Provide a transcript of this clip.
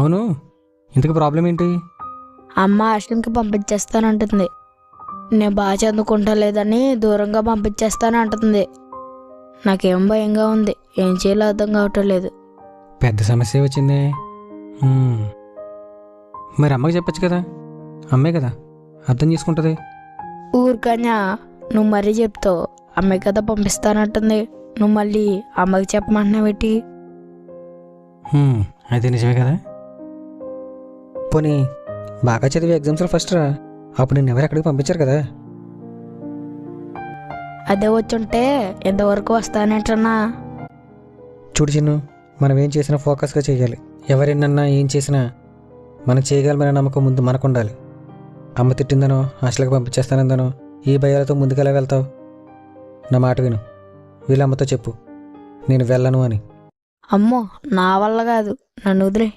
అవును, ఇంతకు ప్రాబ్లం ఏంటి? అమ్మ హాస్టల్కి పంపించేస్తానంటుంది. నేను బాగా చదువుకుంటా లేదని దూరంగా పంపించేస్తాను అంటుంది. నాకేం భయంగా ఉంది, ఏం చేయాలో అర్థం కావటం లేదు. పెద్ద సమస్య వచ్చిందే. మరి అమ్మకి చెప్పచ్చు కదా, అమ్మే కదా అర్థం చేసుకుంటుంది. ఊరికన్నా నువ్వు మరీ చెప్తావు. అమ్మాయి కదా పంపిస్తానంటుంది, నువ్వు మళ్ళీ అమ్మకి చెప్పమంటున్నావు ఏంటి? అయితే నిజమే కదా. పోనీ బాగా చదివి ఎగ్జామ్స్లో ఫస్ట్ రా, అప్పుడు నేను ఎవరు ఎక్కడికి పంపించారు కదా. అదే వచ్చుంటే ఎంతవరకు వస్తానంటన్నా. చూడు చిన్ను, మనం ఏం చేసినా ఫోకస్గా చేయాలి. ఎవరైనా ఏం చేసినా మనం చేయగలమనే నమ్మకం ముందు మనకు ఉండాలి. అమ్మ తిట్టిందనో హాస్టల్కి పంపించేస్తానందనో ఈ భయాలతో ముందుకెలా వెళ్తావు? నా మాట విను, వీళ్ళమ్మతో చెప్పు నేను వెళ్ళను అని. అమ్మో, నా వల్ల కాదు, నన్ను వదిలే.